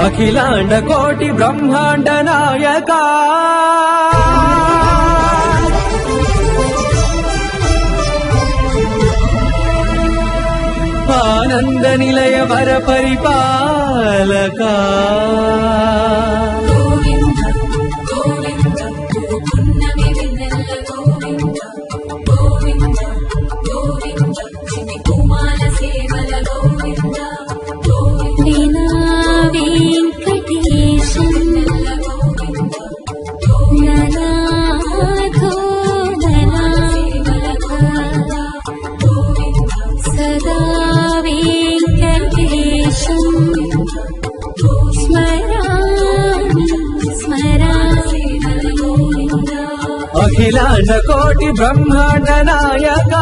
అఖిలాండ కోటి బ్రహ్మాండ నాయక ఆనంద నిలయ వర పరిపాలక అఖిలాండ కోటి బ్రహ్మాండ నాయక